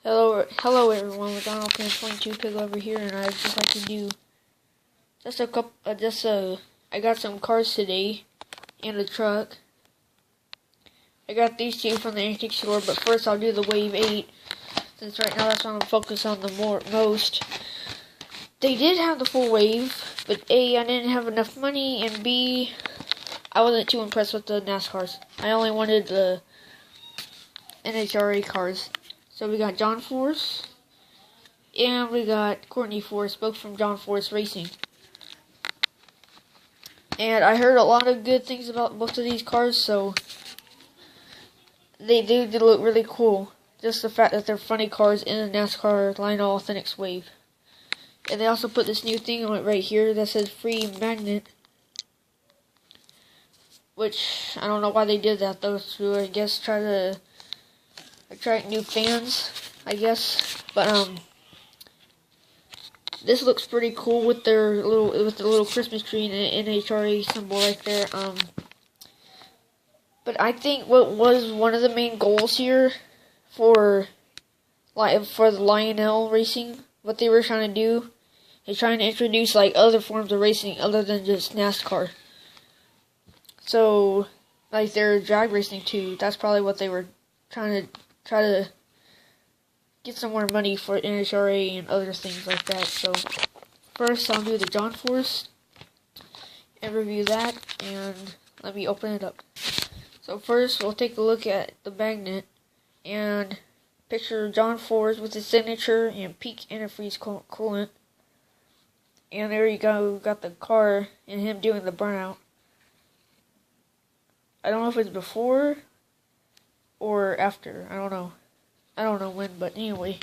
Hello everyone. We're Lionel 22 Pig over here, and I'd just like to do just a couple. I got some cars today and a truck. I got these two from the antique store, but first I'll do the Wave 8 since right now that's what I'm focused on the most. They did have the full wave, but A, I didn't have enough money, and B, I wasn't too impressed with the Nascars. I only wanted the NHRA cars. So we got John Force, and we got Courtney Force, both from John Force Racing. And I heard a lot of good things about both of these cars, so they do look really cool. Just the fact that they're funny cars in the NASCAR Lionel Authentics Wave. And they also put this new thing on it right here that says free magnet. Which, I don't know why they did that though, to I guess try to attract new fans, I guess. But this looks pretty cool with the little Christmas tree and the NHRA symbol right there. But I think what was one of the main goals here for the Lionel racing, what they were trying to do is trying to introduce like other forms of racing other than just NASCAR. So like their drag racing too. That's probably what they were try to get some more money for NHRA and other things like that. So first I'll do the John Force and review that, and let me open it up. So first we'll take a look at the magnet and picture John Force with his signature and peak antifreeze coolant. And there you go, got the car and him doing the burnout. I don't know if it's before or after. I don't know when, but anyway.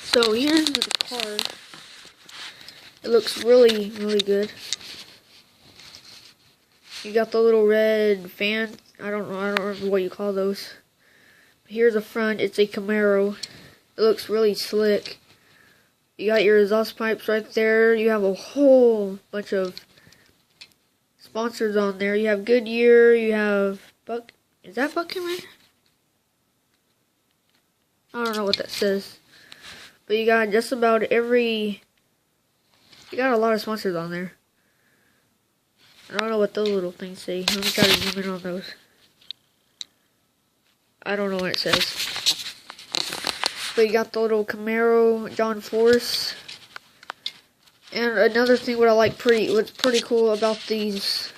So here's the car. It looks really good. You got the little red fan. I don't remember what you call those. But here's the front. It's a Camaro. It looks really slick. You got your exhaust pipes right there. You have a whole bunch of sponsors on there. You have Goodyear. You have Buck. Is that Bucking right? I don't know what that says. But you got just about every... You got a lot of sponsors on there. I don't know what those little things say. Let me try to zoom in on those. I don't know what it says. But you got the little Camaro, John Force. And another thing what's pretty cool about this,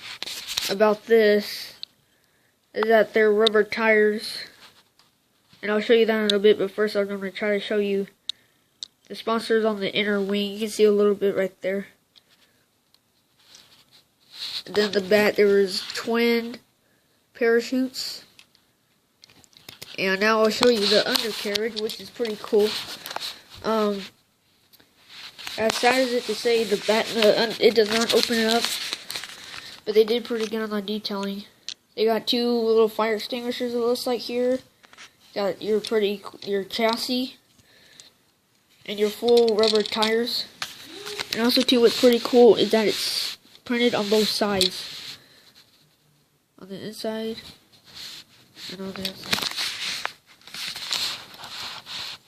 is that they're rubber tires. And I'll show you that in a little bit, but first I'm going to try to show you the sponsors on the inner wing. You can see a little bit right there. And then the back, there was twin parachutes. And now I'll show you the undercarriage, which is pretty cool. As sad as it to say, the back, it does not open it up. But they did pretty good on the detailing. They got two little fire extinguishers, it looks like here. Got your chassis and your full rubber tires. And also too, what's pretty cool is that it's printed on both sides. On the inside and on the outside.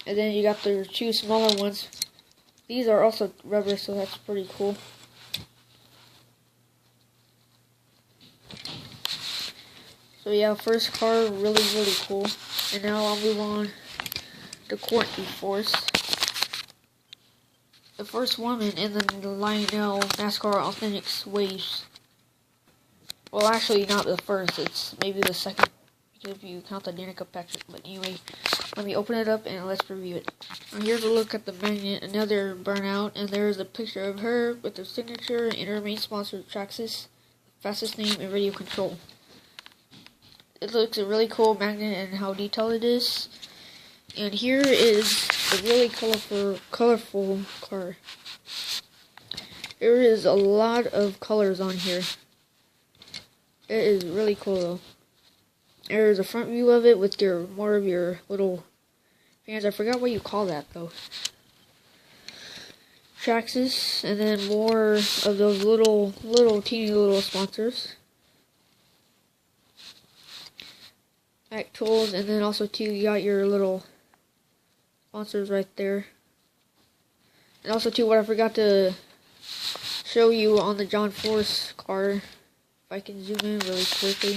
And then you got the two smaller ones. These are also rubber, so that's pretty cool. So yeah, first car, really cool. And now I'll move on to Courtney Force. The first woman in the Lionel NASCAR Authentics Waves. Well, actually not the first, it's maybe the second, if you count the Danica Patrick. But anyway, let me open it up and let's review it. Now here's a look at the magnet, another burnout, and there's a picture of her with her signature and her main sponsor, TRAXXAS, fastest name and radio control. It looks a really cool magnet and how detailed it is. And here is a really colorful car. There is a lot of colors on here. It is really cool though. There's a front view of it with more of your little fans. I forgot what you call that though. TRAXXAS, and then more of those teeny little sponsors. Back tools, and then also too, you got your little sponsors right there. And also too, what I forgot to show you on the John Force car, if I can zoom in really quickly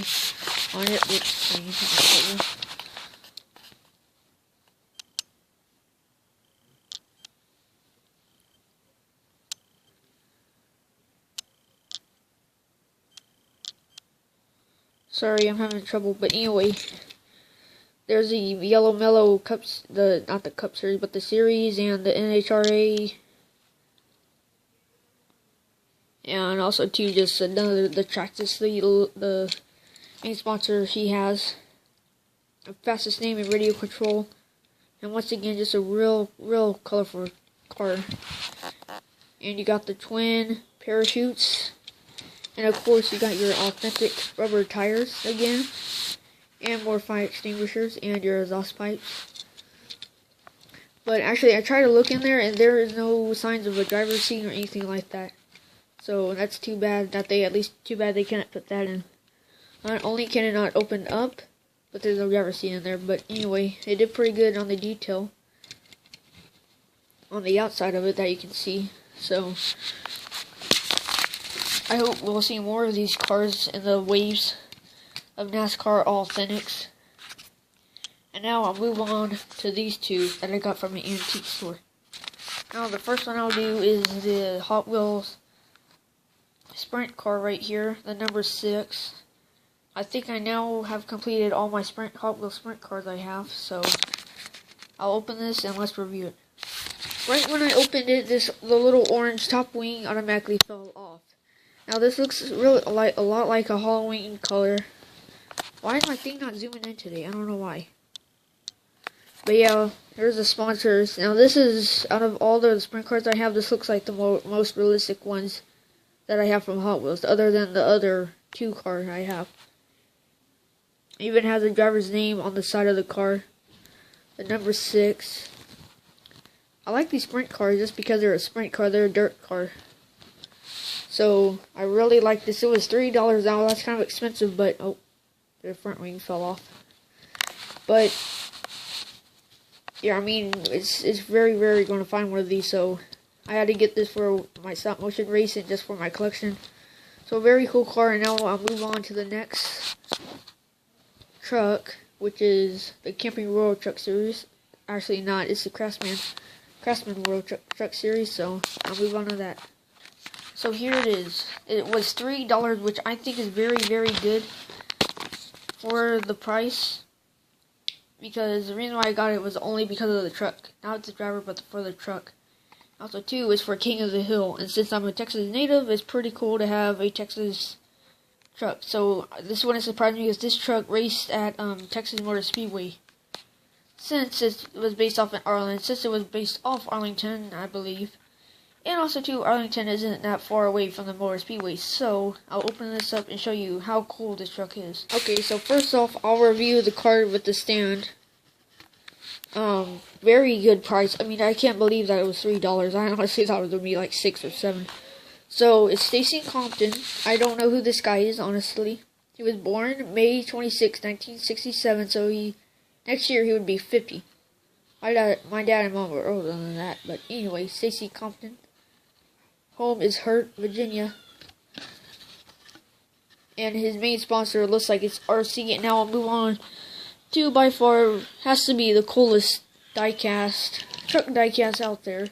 on it. Oops, sorry, I'm having trouble, but anyway, there's the Yellow Mellow Cups, not the Cup Series, but the Series, and the NHRA, and also too, just another, the TRAXXAS, the main sponsor he has, the fastest name in radio control, and once again, just a real colorful car. And you got the twin parachutes. And of course, you got your authentic rubber tires again, and more fire extinguishers, and your exhaust pipes. But actually, I tried to look in there, and there is no signs of a driver's seat or anything like that. So that's too bad that too bad they cannot put that in. Not only can it not open up, but there's no driver's seat in there. But anyway, they did pretty good on the detail on the outside of it that you can see. So I hope we'll see more of these cars in the waves of NASCAR Authentics. And now I'll move on to these two that I got from an antique store. Now the first one I'll do is the Hot Wheels Sprint car right here, the number 6. I think I now have completed all my Hot Wheels Sprint cars I have, so I'll open this and let's review it. Right when I opened it, the little orange top wing automatically fell off. Now this looks really a lot like a Halloween color. Why is my thing not zooming in today? I don't know why. But yeah, here's the sponsors. Now this is, out of all the sprint cars I have, this looks like the most realistic ones that I have from Hot Wheels, other than the other 2 cars I have. It even has the driver's name on the side of the car. The number 6. I like these sprint cars just because they're a sprint car, they're a dirt car. So, I really like this. It was $3 now. That's kind of expensive, but, oh, the front wing fell off. But, yeah, I mean, it's very rare going to find one of these, so I had to get this for my stop motion racing, just for my collection. So, very cool car, and now I'll move on to the next truck, which is the Camping World Truck Series. Actually, not. It's the Craftsman World Truck Series, so I'll move on to that. So here it is. It was $3, which I think is very good for the price. Because the reason why I got it was only because of the truck. Not it's the driver, but for the truck. Also, too, it's for King of the Hill. And since I'm a Texas native, it's pretty cool to have a Texas truck. So this wouldn't surprise me because this truck raced at Texas Motor Speedway. Since it was based off in Arlington. Since it was based off Arlington, I believe. And also, too, Arlington isn't that far away from the Motor Speedway, so I'll open this up and show you how cool this truck is. Okay, so first off, I'll review the car with the stand. Very good price. I mean, I can't believe that it was $3. I honestly thought it was going to be like $6 or $7. So, it's Stacy in Compton. I don't know who this guy is, honestly. He was born May 26, 1967, so next year he would be 50. My dad and mom were older than that, but anyway, Stacy Compton. Home is Hurt, Virginia. And his main sponsor looks like it's RC. And now I'll move on to, by far, has to be the coolest truck diecast out there.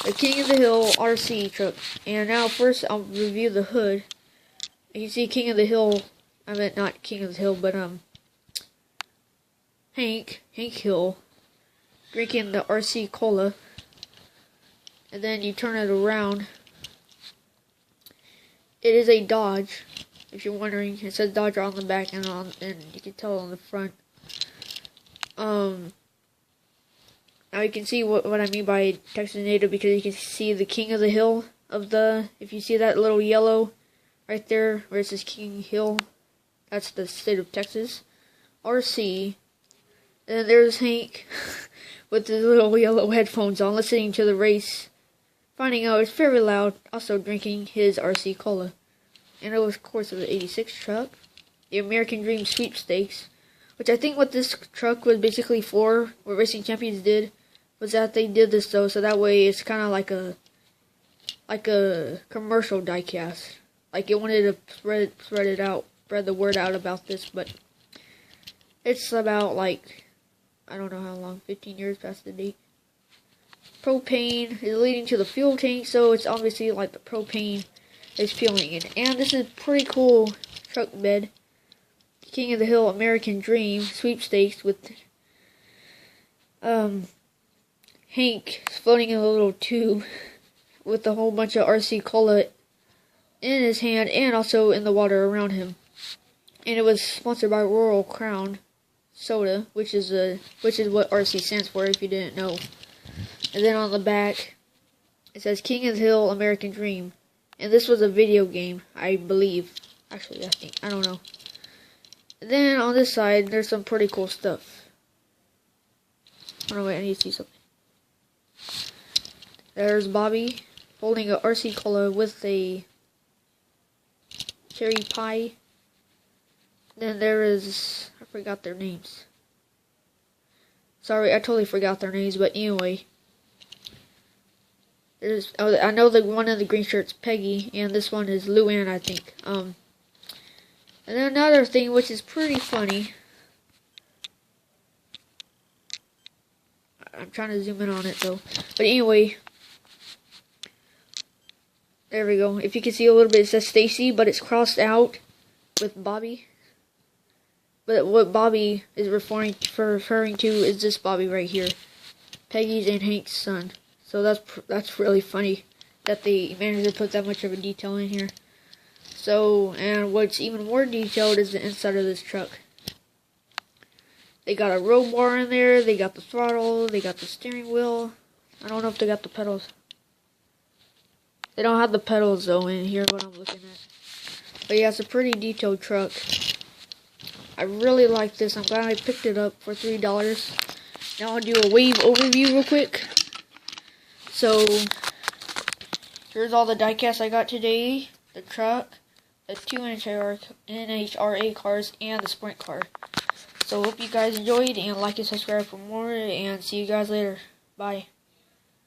The King of the Hill RC truck. And now first I'll review the hood. You can see King of the Hill, I meant not King of the Hill, but Hank Hill, drinking the RC Cola. And then you turn it around. It is a Dodge, if you're wondering. It says Dodge on the back and you can tell on the front. Now you can see what I mean by Texas native, because you can see the King of the Hill if you see that little yellow right there where it says King Hill, that's the state of Texas. RC. And then there's Hank with the little yellow headphones on, listening to the race. Finding out it's very loud, also drinking his RC Cola. And it was, of course, the 86 truck. The American Dream Sweepstakes. Which I think what this truck was basically for, what Racing Champions did, was that they did this though, so that way it's kind of like a commercial diecast. Like it wanted to spread the word out about this, but it's about like, I don't know how long, 15 years past the date. Propane is leading to the fuel tank, so it's obviously like the propane is fueling it. And this is pretty cool truck bed. King of the Hill American Dream sweepstakes with Hank floating in a little tube with a whole bunch of RC Cola in his hand and also in the water around him. And it was sponsored by Royal Crown Soda, which is what RC stands for if you didn't know. And then on the back it says King of the Hill American Dream. And this was a video game, I believe. Actually, I don't know. And then on this side there's some pretty cool stuff. Oh no, wait, I need to see something. There's Bobby holding a RC Cola with a cherry pie. Then there is, I forgot their names. Sorry, I totally forgot their names, but anyway. There's, I know the one in the green shirt's Peggy, and this one is Luann, I think. And then another thing, which is pretty funny. I'm trying to zoom in on it, though. But anyway. There we go. If you can see a little bit, it says Stacy, but it's crossed out with Bobby. But what Bobby is referring to is this Bobby right here. Peggy's and Hank's son. So that's really funny that they managed to put that much of a detail in here. So, and what's even more detailed is the inside of this truck. They got a roll bar in there, they got the throttle, they got the steering wheel. I don't know if they got the pedals. They don't have the pedals though in here, what I'm looking at. But yeah, it's a pretty detailed truck. I really like this. I'm glad I picked it up for $3. Now I'll do a wave overview real quick. So, here's all the diecast I got today. The truck, the 2 NHRA cars, and the Sprint car. So hope you guys enjoyed, and like and subscribe for more, and see you guys later. Bye.